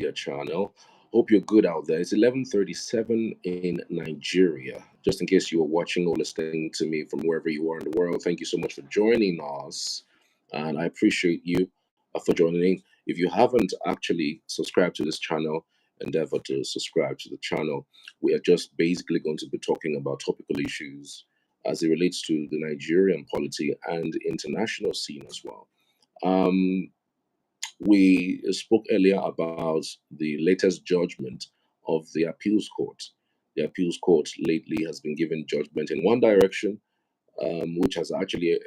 media channel. Hope you're good out there. It's 11:37 in Nigeria. Just in case you were watching or listening to me from wherever you are in the world, thank you so much for joining us, and I appreciate you for joining. If you haven't actually subscribed to this channel, endeavor to subscribe to the channel. We are just basically going to be talking about topical issues as it relates to the Nigerian polity and international scene as well. We spoke earlier about the latest judgment of the appeals court. The appeals court lately has been given judgment in one direction, which has actually,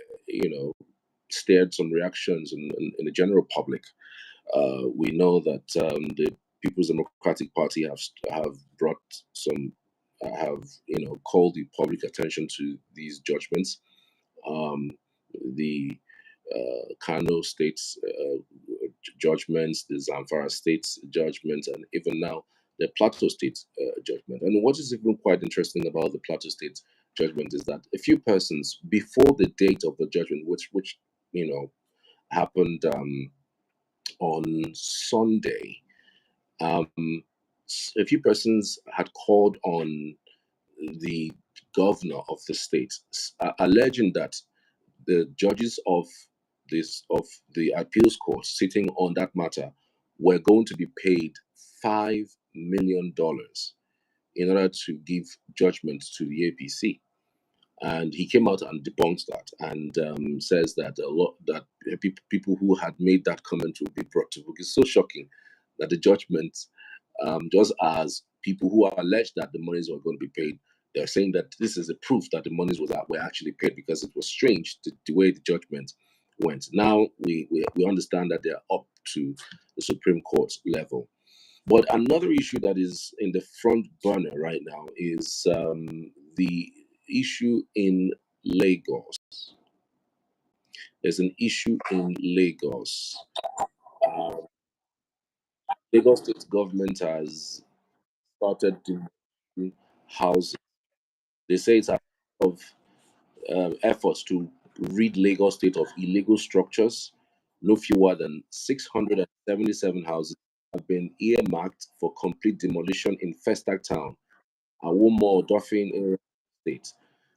stirred some reactions in the general public. We know that the People's Democratic Party have brought some, called the public attention to these judgments. The Kano State's judgments, the Zamfara State's judgment, and even now the Plateau State's judgment. And what is even quite interesting about the Plateau State's judgment is that a few persons before the date of the judgment, which happened on Sunday, a few persons had called on the governor of the state, alleging that the judges of the appeals court sitting on that matter were going to be paid $5 million in order to give judgment to the APC. And he came out and debunks that and says that people who had made that comment will be brought to book. It's so shocking that the judgment, just as people who are alleged that the monies were going to be paid, they're saying that this is a proof that the monies were actually paid, because it was strange the way the judgment went. Now we understand that they're up to the Supreme Court level. But another issue that is in the front burner right now is the issue in Lagos. There's an issue in Lagos. Lagos State government has started to housing. They say it's a of efforts to rid Lagos State of illegal structures. No fewer than 677 houses have been earmarked for complete demolition in Festac Town, Awumo-Odofin state.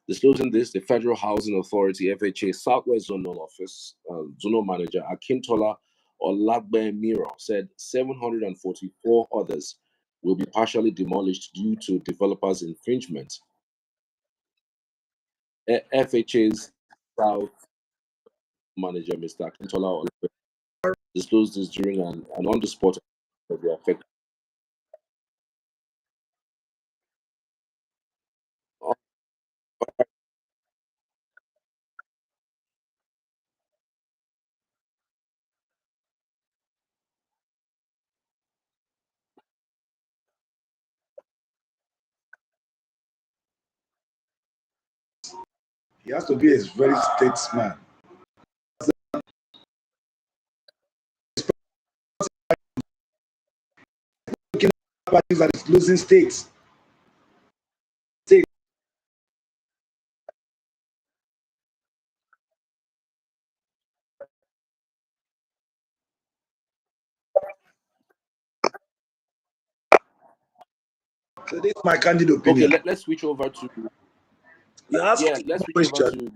Disclosing this, the Federal Housing Authority (FHA) Southwest Zonal Office Zonal Manager Akintola Olagbemiro said 744 others will be partially demolished due to developers' infringement. FHA's South Manager Mr. Akintola Olagbemiro disclosed this during an on-the-spot of the affected. He has to be a very statesman. Parties that is losing states. So this is my candid opinion. Okay, let's switch over to. Let's switch over to.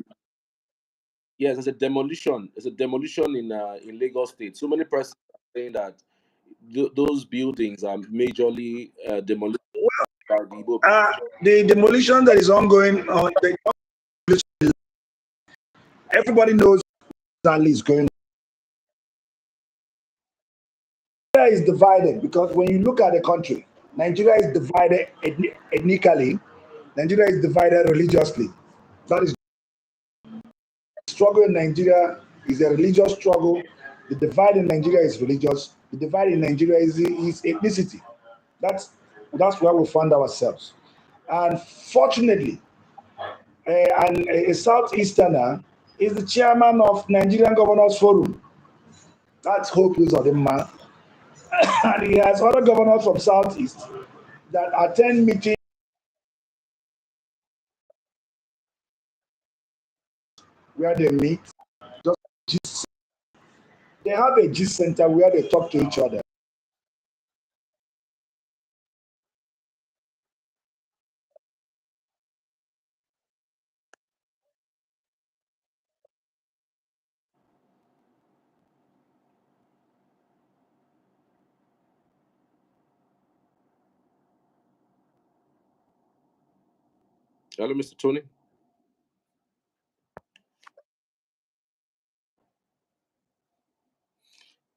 Yes, there's a demolition. There's a demolition in Lagos State. So many persons are saying that those buildings are majorly demolished. The demolition that is ongoing, everybody knows that is going on. Nigeria is divided because when you look at the country, Nigeria is divided ethnically, Nigeria is divided religiously. That is the struggle in Nigeria is a religious struggle. The divide in Nigeria is religious. The divide in Nigeria is ethnicity. That's where we find ourselves. And fortunately, a Southeasterner is the chairman of Nigerian Governors Forum. That's Hope Uzodinma. And he has other governors from Southeast that attend meetings where they meet. They have a G center where they talk to each other. Hello, Mr. Tony.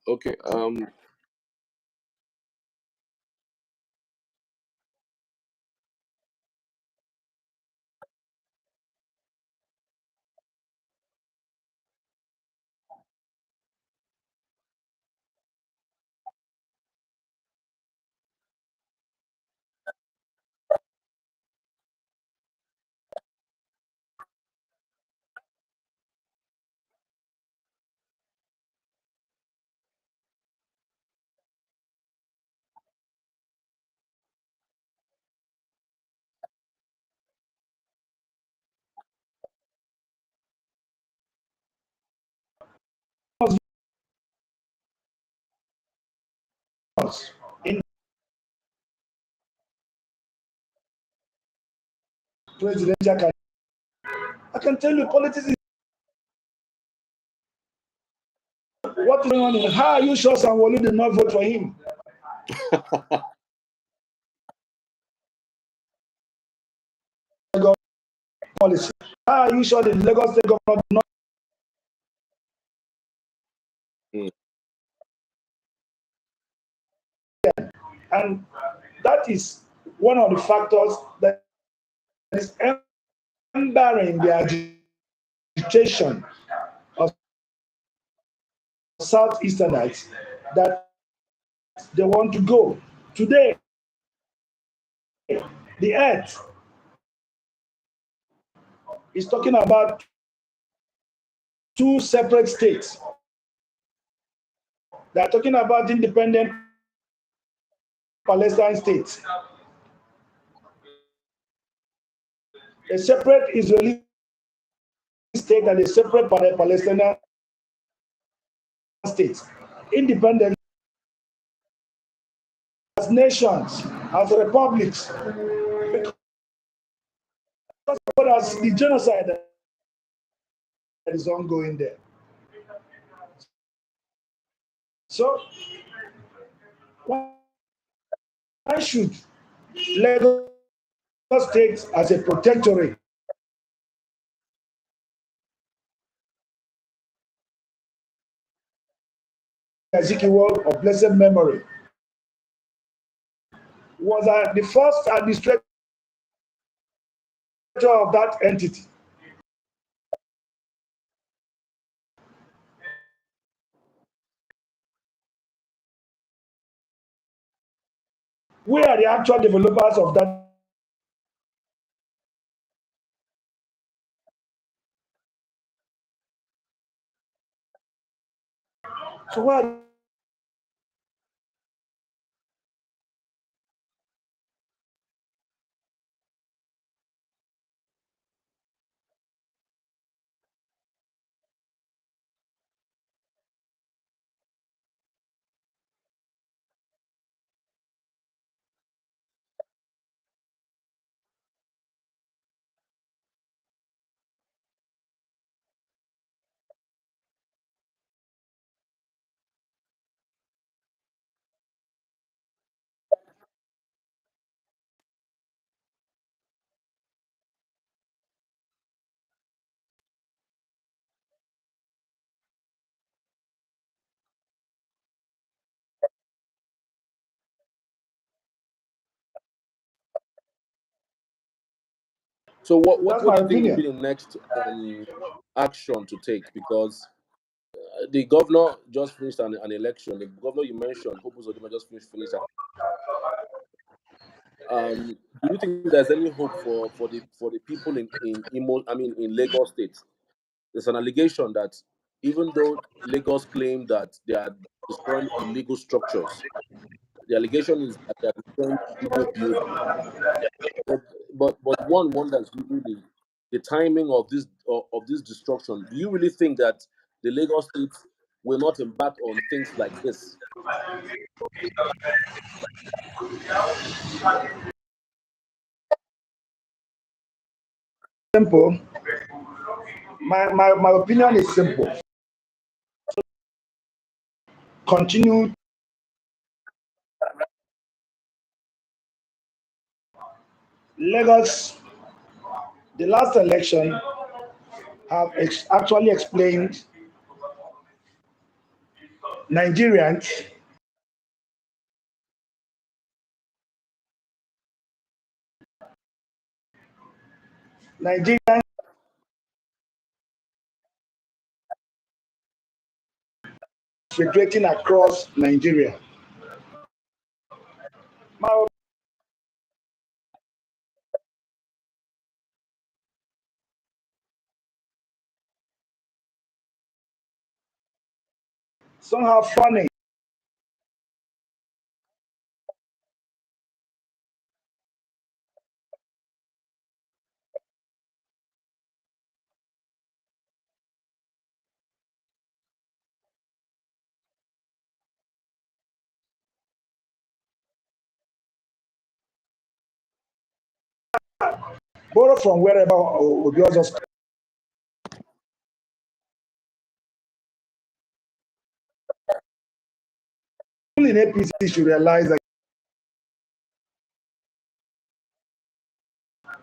Okay. In presidential, I can tell you politics is what is going on. How are you sure Sanwo-Olu did not vote for him? Policy. How are you sure the Lagos State governor did not? Mm. And that is one of the factors that is embarrassing the agitation of Southeasternites that they want to go. Today, the earth is talking about two separate states. They are talking about independent Palestine states. A separate Israeli state and a separate Palestinian state. Independent as nations, as republics. Because as the genocide that is ongoing there. So, why should Lagos State as a protectorate Ezekiel of blessed memory was the first administrator of that entity? We are the actual developers of that. So why? So what That's what my do you think will be opinion. the next action to take? Because the governor just finished an election. The governor you mentioned, Awumo-Odofin, just finished. Do you think there's any hope for the people in in Lagos State? There's an allegation that even though Lagos claim that they are destroying illegal structures, the allegation is that they are destroying illegal buildings. But but one wonders really the timing of this destruction. Do you really think that the Lagos State will not embark on things like this? Simple. My opinion is simple. Continue Lagos The last election have actually explained Nigerians Nigerians migrating across Nigeria. My, somehow funny. Borrow from wherever Odiozo's people in APC should realize that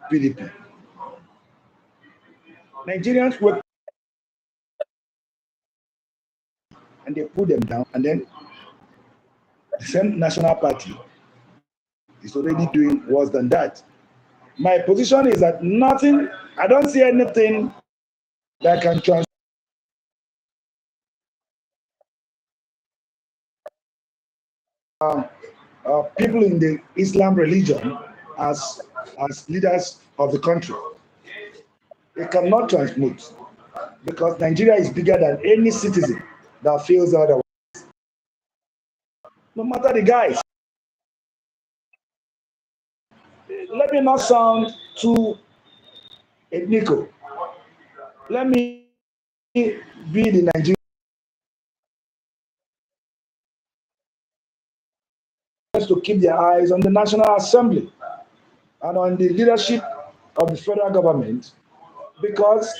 PDP. Nigerians work and they put them down, and then the same national party is already doing worse than that. My position is that nothing, I don't see anything that can transform people in the Islam religion as leaders of the country. It cannot transmute because Nigeria is bigger than any citizen that feels otherwise. No matter the guys. Let me not sound too ethnical. Let me be the Nigerians to keep their eyes on the National Assembly and on the leadership of the federal government, because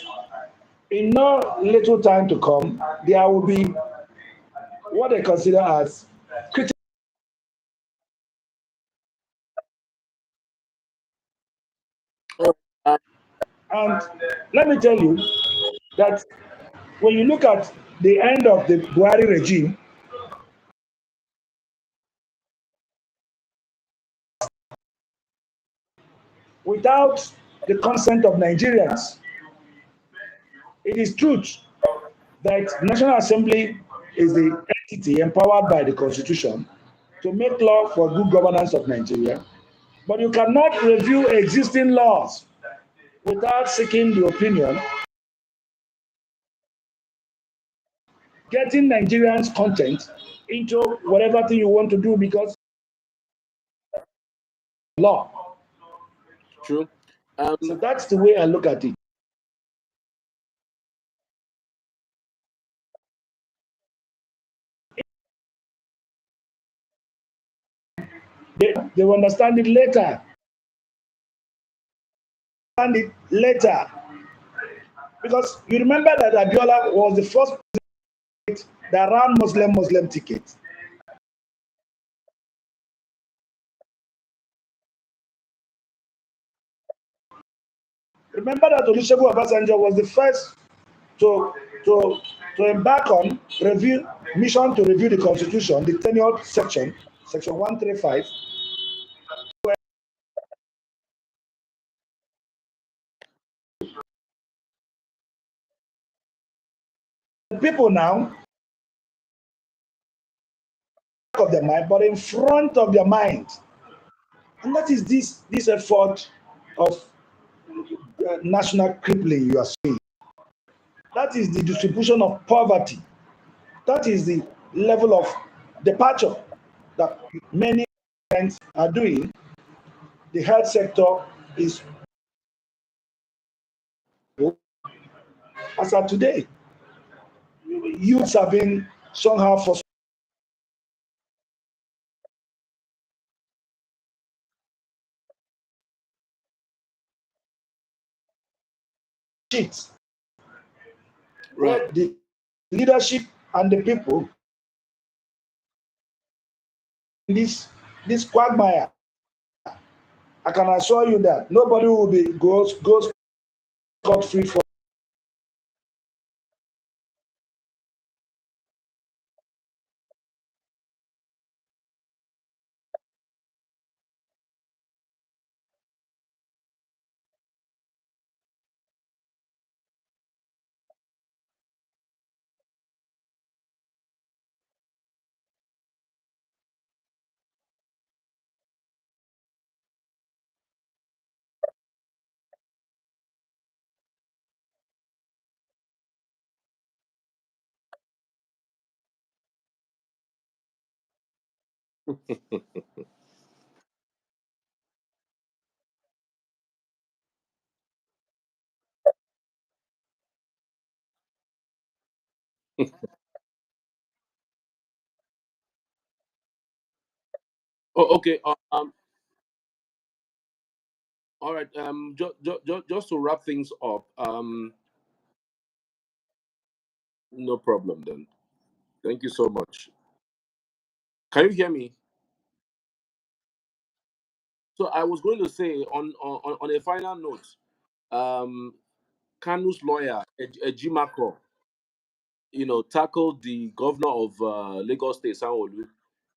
in no little time to come, there will be what they consider as critical. And let me tell you that when you look at the end of the Buhari regime, without the consent of Nigerians, it is truth that National Assembly is the entity empowered by the Constitution to make law for good governance of Nigeria, but you cannot review existing laws without seeking the opinion, getting Nigerians' content into whatever thing you want to do because law. True. So that's the way I look at it. They will understand it later. Understand it later. Because you remember that Abiola was the first that ran Muslim ticket. Remember that Olusegun Obasanjo was the first to to to embark on review mission to review the constitution, the tenure section, section 135. People now of their mind, but in front of their mind, and that is this effort of national crippling you are seeing. That is the distribution of poverty. That is the level of departure that many parents are doing. The health sector is, as of today, youths have been somehow for shit. Right. Where the leadership and the people in this quagmire, I can assure you that nobody will be goes cut free for. Oh, okay. All right. Just to wrap things up. No problem then. Thank you so much. Can you hear me? So I was going to say on a final note, um, Kanu's lawyer, Ejimako, tackled the governor of Lagos State, Sanwo-Olu.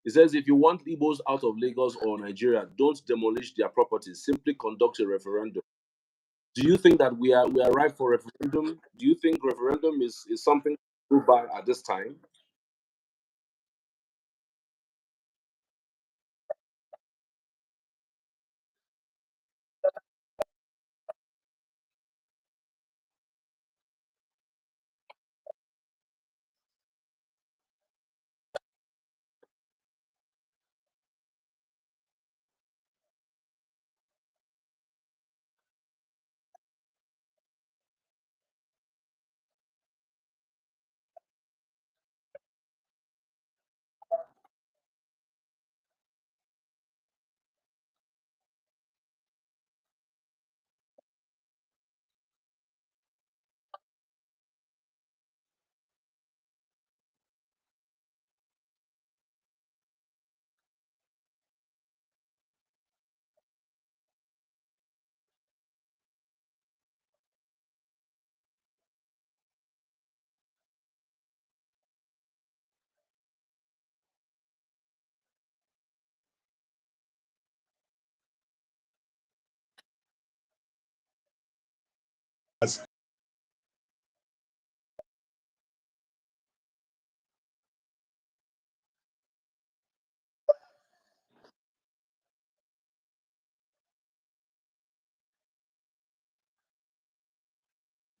He says, if you want Igbos out of Lagos or Nigeria, don't demolish their properties. Simply conduct a referendum. Do you think that we are ripe for referendum? Do you think referendum is something to do by at this time?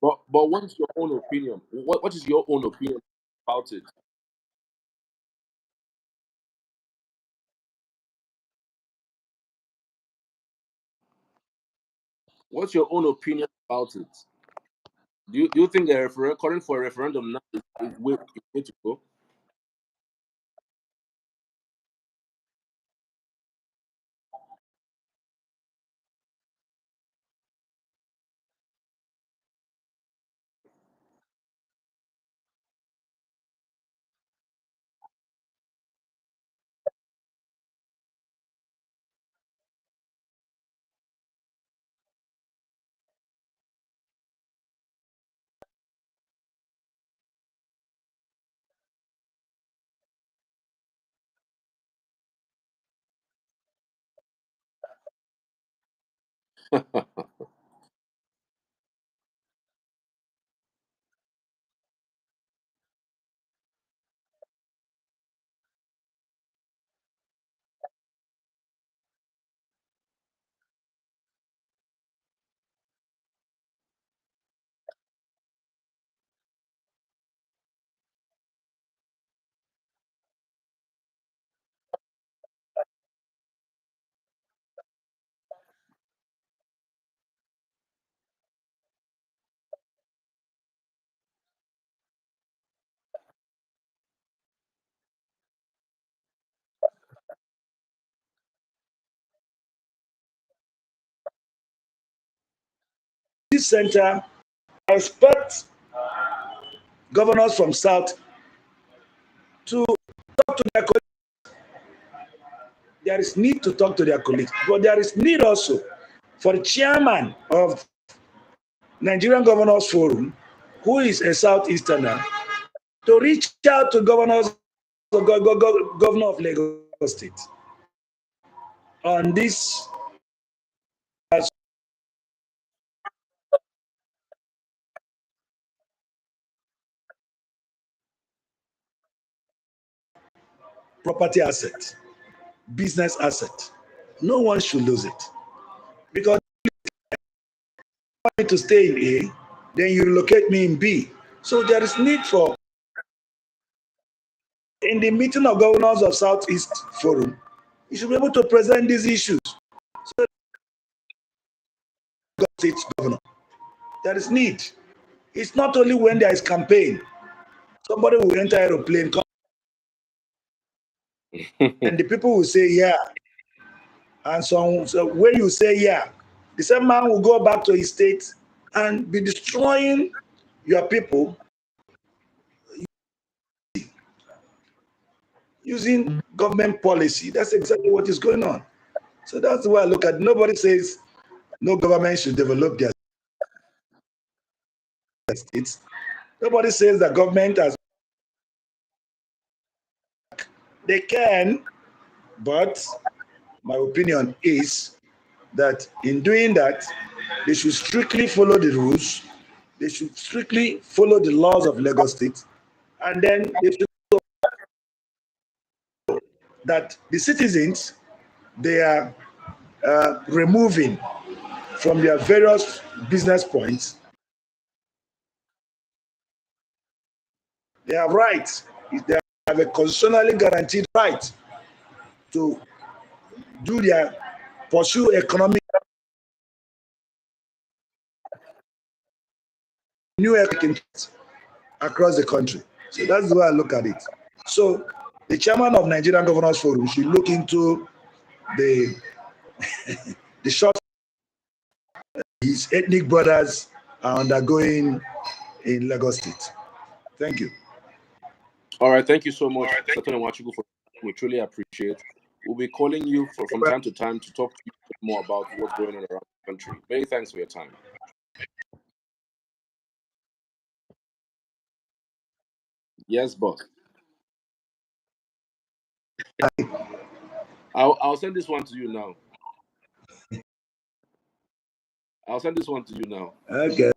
But what is your own opinion? What is your own opinion about it? What's your own opinion about it? Do you think calling for a referendum now is way to go? This center, I expect governors from South to talk to their colleagues. There is need to talk to their colleagues, but there is need also for the chairman of Nigerian Governors Forum, who is a Southeasterner, to reach out to governors, governor of Lagos State on this property asset, business asset. No one should lose it. Because if you want me to stay in A, then you relocate me in B. So there is need for, in the meeting of governors of Southeast Forum, you should be able to present these issues. So state governor, there is need. It's not only when there is campaign. Somebody will enter aeroplane and the people will say yeah. And so when you say yeah, the same man will go back to his state and be destroying your people using government policy. That's exactly what is going on. So that's the way I look at it. Nobody says no government should develop their states. Nobody says that government has, they can, but my opinion is that in doing that, they should strictly follow the rules. They should strictly follow the laws of Lagos State. And then they should know that the citizens, they are removing from their various business points. They have rights. They have a constitutionally guaranteed right to do their pursue economic new economic across the country. So that's the way I look at it. So the chairman of Nigerian Governors Forum should look into the the short his ethnic brothers are undergoing in Lagos State. Thank you. All right, thank you so much, Satan Wachugu, for we truly appreciate. We'll be calling you from time to time to talk to you more about what's going on around the country. Many thanks for your time. Yes, boss. I'll send this one to you now. I'll send this one to you now. Okay.